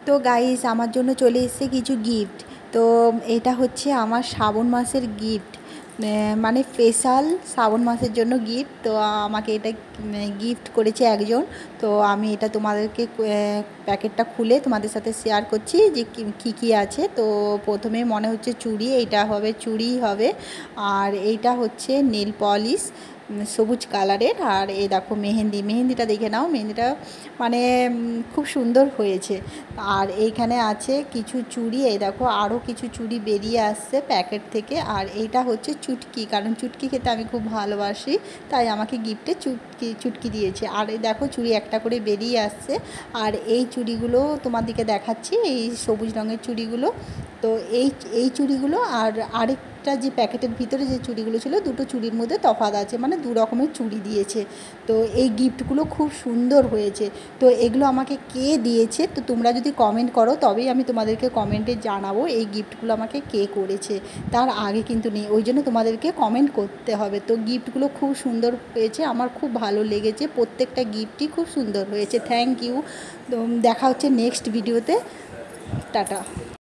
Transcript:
তো গাইস আমার জন্য চলে এসেছে কিছু গিফট। তো এটা হচ্ছে আমার শ্রাবণ মাসের গিফট, মানে স্পেশাল শ্রাবণ মাসের জন্য গিফট। তো আমাকে এটা গিফট করেছে একজন। তো আমি এটা তোমাদেরকে প্যাকেটটা খুলে তোমাদের সাথে শেয়ার করছি যে কী কী আছে। তো প্রথমে মনে হচ্ছে চুড়ি, এইটা হবে চুড়ি হবে। আর এইটা হচ্ছে নেল পলিশ সবুজ কালারের। আর এই দেখো মেহেন্দিটা দেখে নাও, মেহেন্দিটা মানে খুব সুন্দর হয়েছে। আর এইখানে আছে কিছু চুড়ি, এই দেখো আরও কিছু চুড়ি বেরিয়ে আসছে প্যাকেট থেকে। আর এইটা হচ্ছে চুটকি, কারণ চুটকি খেতে আমি খুব ভালোবাসি, তাই আমাকে গিফটে চুটকি দিয়েছে। আর এই দেখো চুড়ি একটা করে বেরিয়ে আসছে। আর এই চুড়িগুলো তোমাদেরকে দেখাচ্ছি, এই সবুজ রঙের চুড়িগুলো। তো এই চুড়িগুলো আর আরেকটা যে প্যাকেটের ভিতরে যে চুড়িগুলো ছিল, দুটো চুড়ির মধ্যে তফাৎ আছে, মানে দু রকমের চুড়ি দিয়েছে। তো এই গিফটগুলো খুব সুন্দর হয়েছে। তো এগুলো আমাকে কে দিয়েছে, তো তোমরা যদি কমেন্ট করো তবেই আমি তোমাদেরকে কমেন্টে জানাবো এই গিফটগুলো আমাকে কে করেছে। তার আগে কিন্তু নেই, ওই জন্য তোমাদেরকে কমেন্ট করতে হবে। তো গিফটগুলো খুব সুন্দর হয়েছে, আমার খুব ভালো লেগেছে, প্রত্যেকটা গিফটই খুব সুন্দর হয়েছে। Thank you. তো দেখা হচ্ছে নেক্সট ভিডিওতে। টাটা।